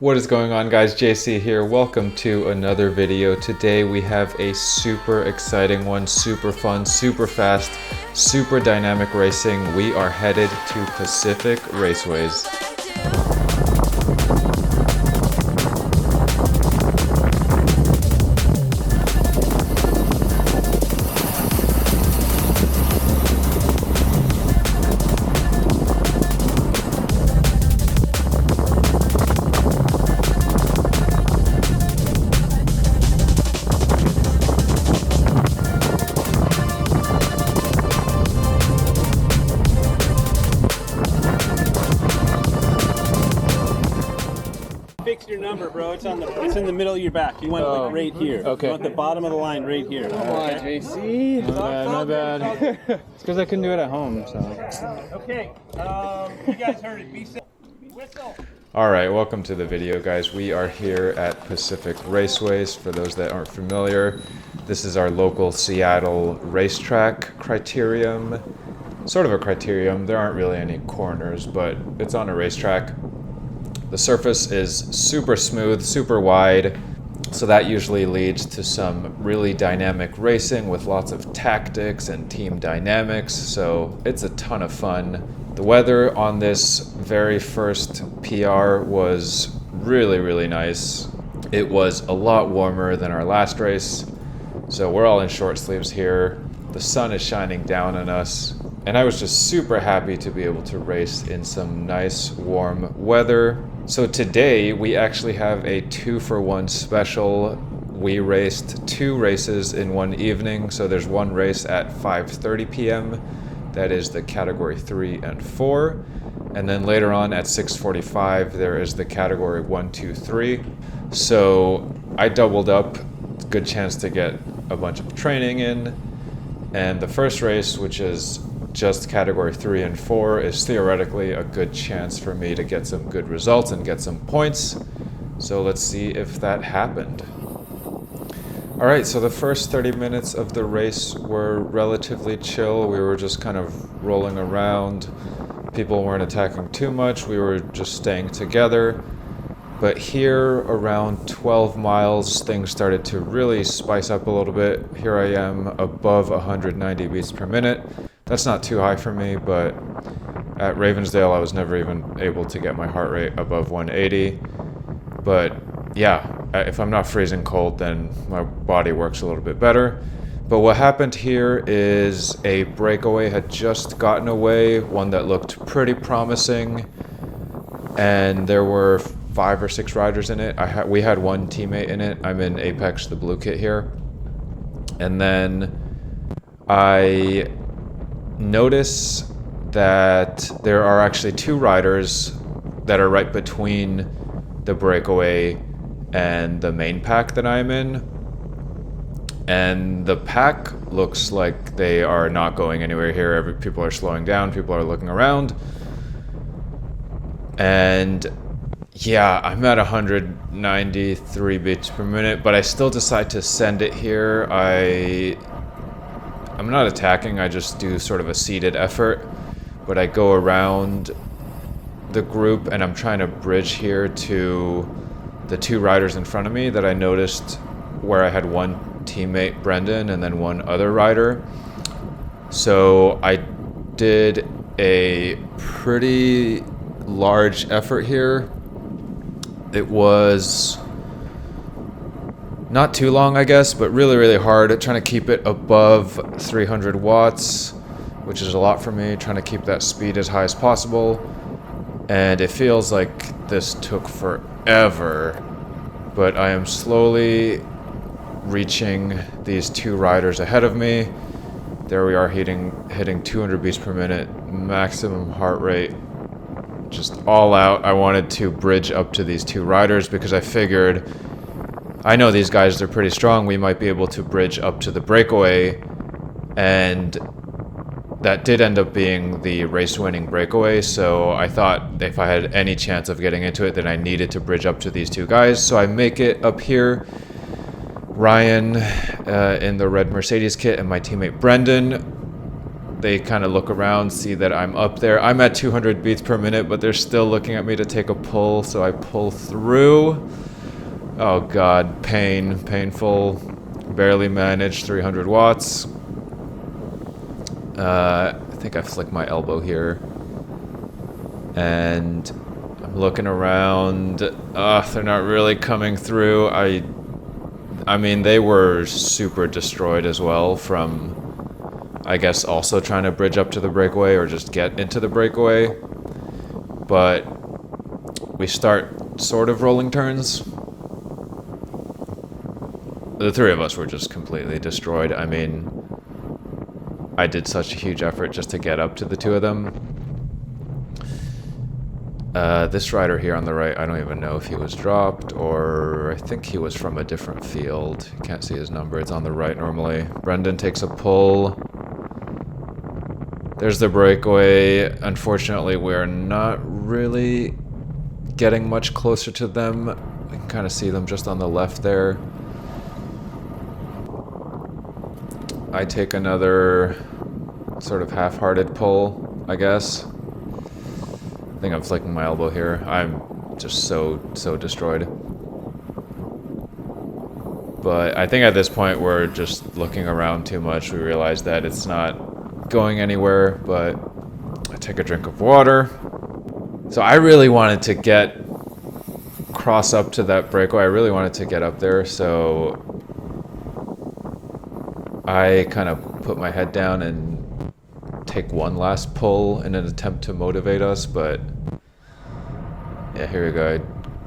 What is going on, guys? JC here. Welcome to another video. Today we have a super exciting one, super fun, super fast, super dynamic racing. We are headed to Pacific Raceways. Fix your number, bro. It's in the middle of your back. You want it like right here. Okay. You want the bottom of the line right here. Come on, JC. My bad. It's because I couldn't do it at home, so. Okay. You guys heard it. Be safe. Whistle. All right, welcome to the video, guys. We are here at Pacific Raceways. For those that aren't familiar, this is our local Seattle racetrack. Criterium, sort of a criterium. There aren't really any corners, but it's on a racetrack. The surface is super smooth, super wide, so that usually leads to some really dynamic racing with lots of tactics and team dynamics, so it's a ton of fun. The weather on this very first PR was really nice. It was a lot warmer than our last race, so we're all in short sleeves here. The sun is shining down on us, and I was just super happy to be able to race in some nice warm weather. So today we actually have a 2-for-1 special. We raced 2 races in one evening. So there's one race at 5:30 p.m. That is the category 3 and 4. And then later on at 6:45 there is the category 1, 2, 3. So I doubled up, good chance to get a bunch of training in. And the first race, which is just category 3 and 4, is theoretically a good chance for me to get some good results and get some points. So let's see if that happened. All right, so the first 30 minutes of the race were relatively chill. We were just kind of rolling around. People weren't attacking too much. We were just staying together. But here around 12 miles, things started to really spice up a little bit. Here I am above 190 beats per minute. That's not too high for me, but at Ravensdale I was never even able to get my heart rate above 180. But yeah, if I'm not freezing cold, then my body works a little bit better. But what happened here is a breakaway had just gotten away, one that looked pretty promising, and there were 5 or 6 riders in it. We had one teammate in it. I'm in Apex, the blue kit here. And then I notice that there are actually 2 riders that are right between the breakaway and the main pack that I'm in. And the pack looks like they are not going anywhere here. People are slowing down, people are looking around. And yeah, I'm at 193 beats per minute, but I still decide to send it here. I'm not attacking, I just do sort of a seated effort, but I go around the group and I'm trying to bridge here to the 2 riders in front of me that I noticed where I had one teammate, Brendan, and then one other rider. So I did a pretty large effort here. It was not too long, I guess, but really hard, trying to keep it above 300 watts, which is a lot for me, trying to keep that speed as high as possible. And it feels like this took forever, but I am slowly reaching these 2 riders ahead of me. There we are, hitting 200 beats per minute, maximum heart rate, just all out. I wanted to bridge up to these 2 riders because I figured, I know these guys, they're pretty strong. We might be able to bridge up to the breakaway, and that did end up being the race-winning breakaway. So I thought if I had any chance of getting into it, then I needed to bridge up to these 2 guys. So I make it up here. Ryan in the red Mercedes kit and my teammate Brendan they kind of look around, see that I'm up there. I'm at 200 beats per minute, but they're still looking at me to take a pull, so I pull through. Oh god, painful. Barely managed 300 watts. I think I flicked my elbow here. And I'm looking around. They're not really coming through. I mean, they were super destroyed as well from, I guess, also trying to bridge up to the breakaway or just get into the breakaway. But we start sort of rolling turns. The three of us were just completely destroyed. I mean, I did such a huge effort just to get up to the two of them. This rider here on the right, I don't even know if he was dropped or I think he was from a different field. You can't see his number, it's on the right normally. Brendan takes a pull. There's the breakaway. Unfortunately, we're not really getting much closer to them. You can kind of see them just on the left there. I take another sort of half-hearted pull, I guess. I think I'm flicking my elbow here. I'm just so destroyed. But I think at this point we're just looking around too much. We realize that it's not going anywhere, but I take a drink of water. So I really wanted to cross up to that breakaway. I really wanted to get up there, so I kind of put my head down and take one last pull in an attempt to motivate us, but yeah, here we go. I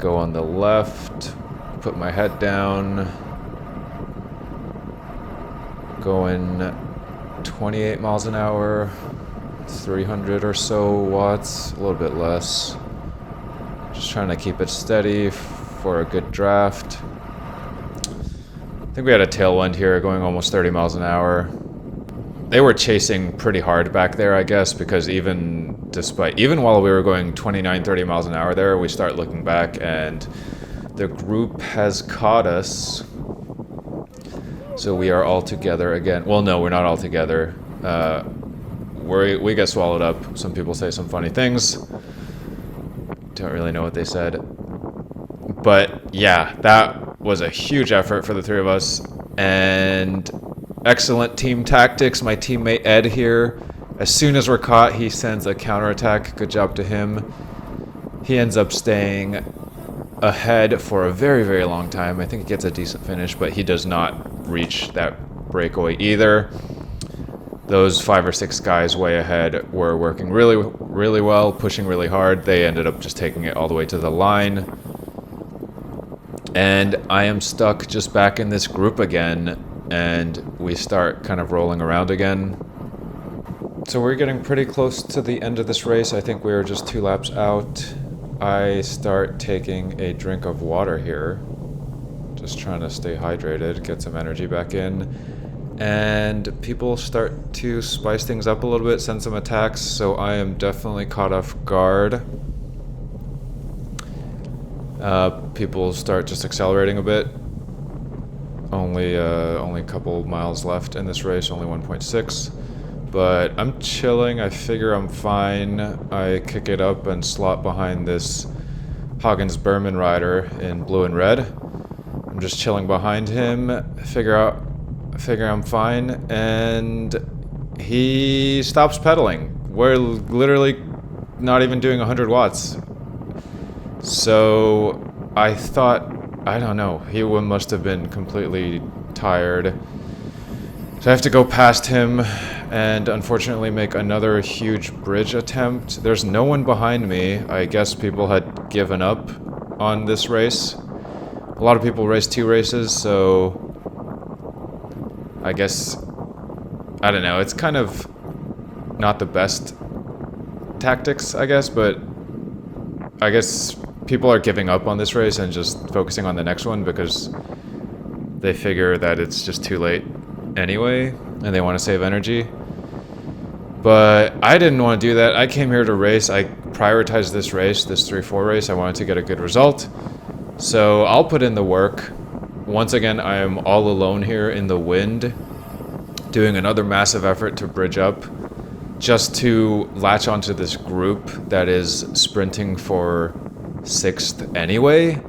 go on the left, put my head down, going 28 miles an hour, 300 or so watts, a little bit less. Just trying to keep it steady for a good draft. I think we had a tailwind here going almost 30 miles an hour. They were chasing pretty hard back there, I guess, because even while we were going 29, 30 miles an hour there, we start looking back and the group has caught us. So we are all together again. Well, no, we're not all together. We get swallowed up. Some people say some funny things. Don't really know what they said. But yeah, that was a huge effort for the three of us. And excellent team tactics. My teammate Ed here, as soon as we're caught, he sends a counterattack. Good job to him. He ends up staying ahead for a very, very long time. I think he gets a decent finish, but he does not reach that breakaway either. Those 5 or 6 guys way ahead were working really, really well, pushing really hard. They ended up just taking it all the way to the line. And I am stuck just back in this group again, and we start kind of rolling around again. So we're getting pretty close to the end of this race. I think we're just 2 laps out. I start taking a drink of water here. Just trying to stay hydrated, get some energy back in. And people start to spice things up a little bit, send some attacks, so I am definitely caught off guard. People start just accelerating a bit. Only a couple miles left in this race, only 1.6. But I'm chilling, I figure I'm fine. I kick it up and slot behind this Hagens-Berman rider in blue and red. I'm just chilling behind him, figure I'm fine, and he stops pedaling. We're literally not even doing 100 watts. So I thought, I don't know, he must have been completely tired. So I have to go past him and unfortunately make another huge bridge attempt. There's no one behind me. I guess people had given up on this race. A lot of people raced 2 races, so I guess, I don't know, it's kind of not the best tactics, I guess, but I guess people are giving up on this race and just focusing on the next one because they figure that it's just too late anyway and they want to save energy. But I didn't want to do that. I came here to race. I prioritized this race, this 3-4 race. I wanted to get a good result. So I'll put in the work. Once again, I am all alone here in the wind, doing another massive effort to bridge up. just to latch onto this group that is sprinting for 6th anyway.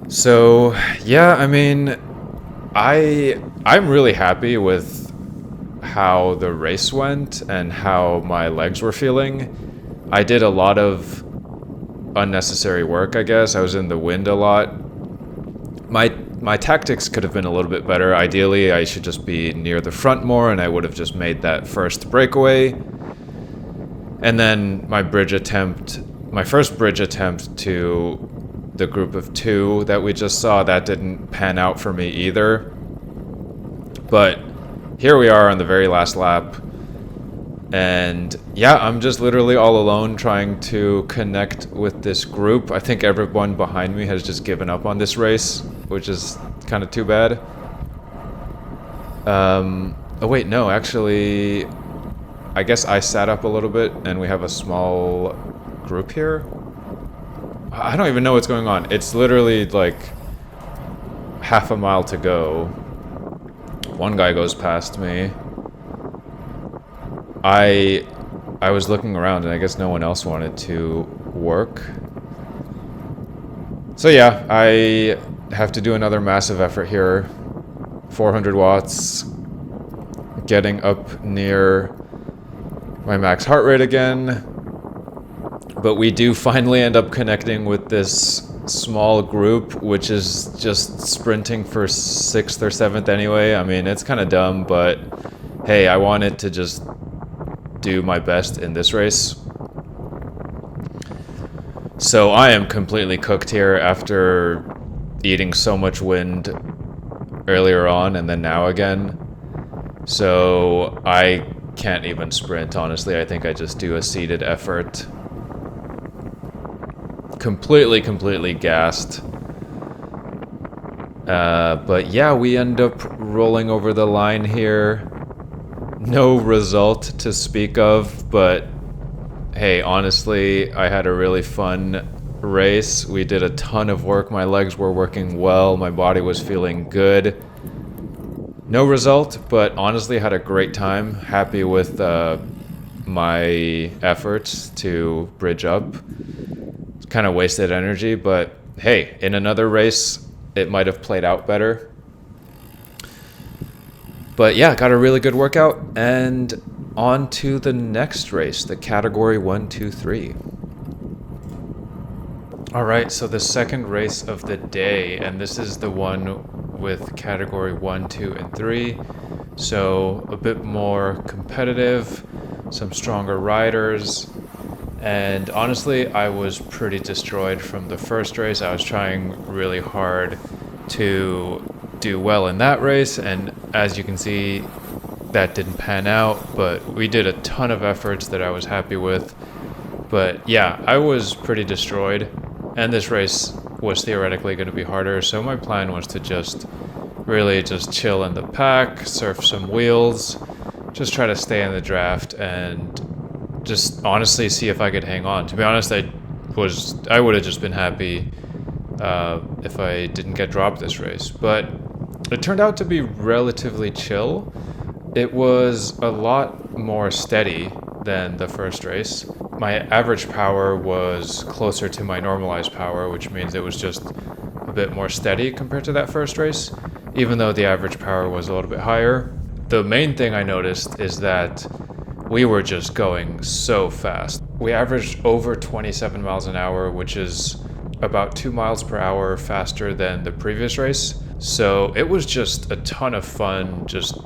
So yeah, I mean, I'm really happy with how the race went and how my legs were feeling. I did a lot of unnecessary work, I guess. I was in the wind a lot. My tactics could have been a little bit better. Ideally, I should just be near the front more, and I would have just made that first breakaway. And then my first bridge attempt to the group of 2 that we just saw, that didn't pan out for me either. But here we are on the very last lap. And yeah, I'm just literally all alone trying to connect with this group. I think everyone behind me has just given up on this race, which is kind of too bad. Oh wait, no, actually, I guess I sat up a little bit and we have a small group here. I don't even know what's going on. It's literally like half a mile to go. One guy goes past me. I was looking around and I guess no one else wanted to work. So yeah, I have to do another massive effort here. 400 watts. Getting up near my max heart rate again. But we do finally end up connecting with this small group, which is just sprinting for 6th or 7th anyway. I mean, it's kind of dumb, but hey, I wanted to just do my best in this race. So I am completely cooked here after eating so much wind earlier on and then now again. So I can't even sprint, honestly. I think I just do a seated effort. Completely gassed. But yeah, we end up rolling over the line here. No result to speak of, but hey, honestly, I had a really fun race. We did a ton of work. My legs were working well. My body was feeling good. No result, but honestly had a great time. Happy with my efforts to bridge up. Kind of wasted energy, but hey, in another race, it might have played out better. But yeah, got a really good workout, and on to the next race, the category 1, 2, 3. All right, so the second race of the day, and this is the one with category 1, 2, and 3. So a bit more competitive, some stronger riders. And honestly, I was pretty destroyed from the first race. I was trying really hard to do well in that race, and as you can see, that didn't pan out, but we did a ton of efforts that I was happy with. But yeah, I was pretty destroyed, and this race was theoretically going to be harder, so my plan was to just really just chill in the pack, surf some wheels, just try to stay in the draft, and just honestly see if I could hang on. To be honest, I would have just been happy if I didn't get dropped this race, but it turned out to be relatively chill. It was a lot more steady than the first race. My average power was closer to my normalized power, which means it was just a bit more steady compared to that first race, even though the average power was a little bit higher. The main thing I noticed is that we were just going so fast. We averaged over 27 miles an hour, which is about 2 miles per hour faster than the previous race. So it was just a ton of fun just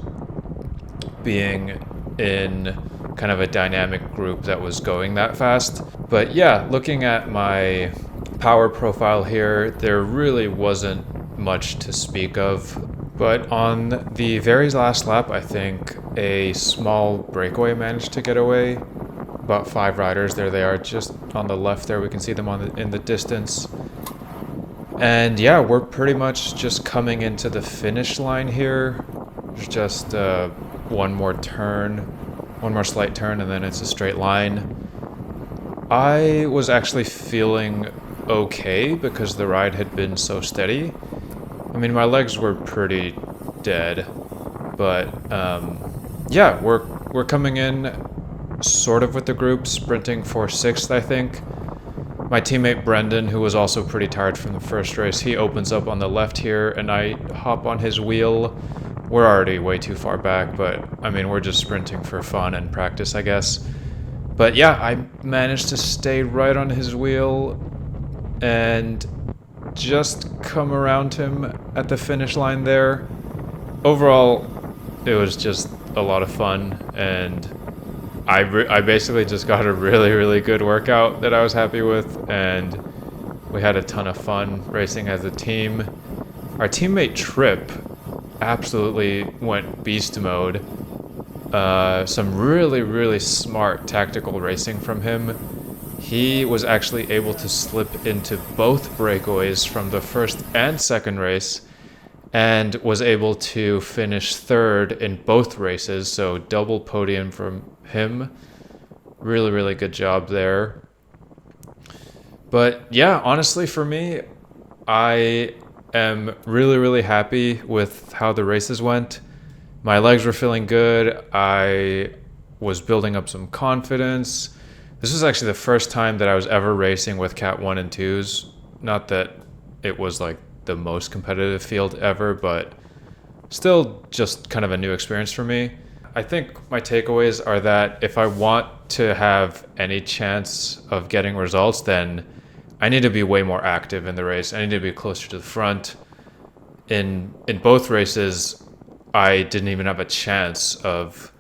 being in kind of a dynamic group that was going that fast. But yeah, looking at my power profile here, there really wasn't much to speak of. But on the very last lap, I think a small breakaway managed to get away. About 5 riders, there they are, just on the left there. We can see them in the distance. And yeah, we're pretty much just coming into the finish line here. There's just one more slight turn, and then it's a straight line. I was actually feeling okay because the ride had been so steady. I mean, my legs were pretty dead, but yeah, we're we're coming in sort of with the group, sprinting for 6th, I think. My teammate Brendan, who was also pretty tired from the first race, he opens up on the left here, and I hop on his wheel. We're already way too far back, but I mean, we're just sprinting for fun and practice, I guess. But yeah, I managed to stay right on his wheel and just come around him at the finish line there. Overall, it was just a lot of fun, and I basically just got a really good workout that I was happy with, and we had a ton of fun racing as a team. Our teammate Trip absolutely went beast mode. Some really smart tactical racing from him. He was actually able to slip into both breakaways from the first and second race, and was able to finish 3rd in both races, so double podium from him. Really good job there. But yeah, honestly for me, I am really happy with how the races went. My legs were feeling good. I was building up some confidence. This was actually the first time that I was ever racing with Cat 1 and 2s. Not that it was like the most competitive field ever, but still just kind of a new experience for me. I think my takeaways are that if I want to have any chance of getting results, then I need to be way more active in the race. I need to be closer to the front. In both races, I didn't even have a chance of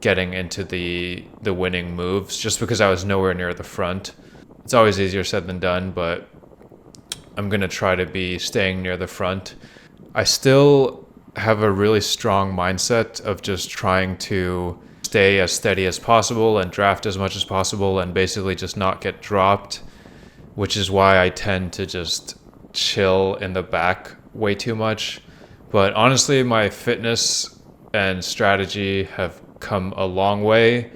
getting into the winning moves just because I was nowhere near the front. It's always easier said than done, but I'm going to try to be staying near the front. I still have a really strong mindset of just trying to stay as steady as possible and draft as much as possible and basically just not get dropped, which is why I tend to just chill in the back way too much. But honestly, my fitness and strategy have come a long way,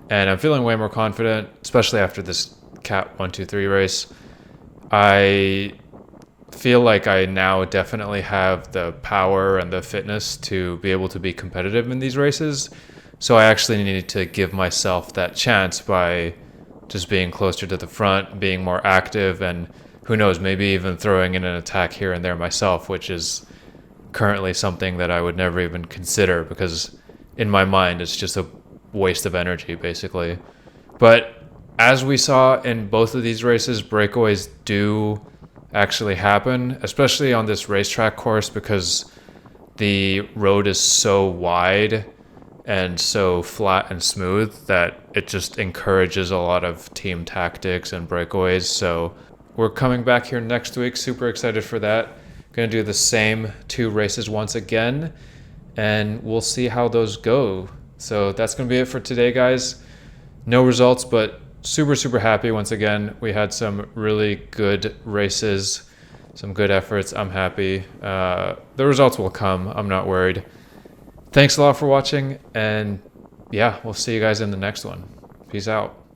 and I'm feeling way more confident, especially after this Cat 1-2-3 race. I feel like I now definitely have the power and the fitness to be able to be competitive in these races. So I actually need to give myself that chance by just being closer to the front, being more active, and who knows, maybe even throwing in an attack here and there myself, which is currently something that I would never even consider because in my mind it's just a waste of energy basically. But as we saw in both of these races, breakaways do actually happen, especially on this racetrack course because the road is so wide and so flat and smooth that it just encourages a lot of team tactics and breakaways. So we're coming back here next week, super excited for that. Gonna do the same 2 races once again, and we'll see how those go. So that's gonna be it for today, guys. No results, but super happy once again. We had some really good races, some good efforts. I'm happy. The results will come. I'm not worried. Thanks a lot for watching, and yeah, we'll see you guys in the next one. Peace out.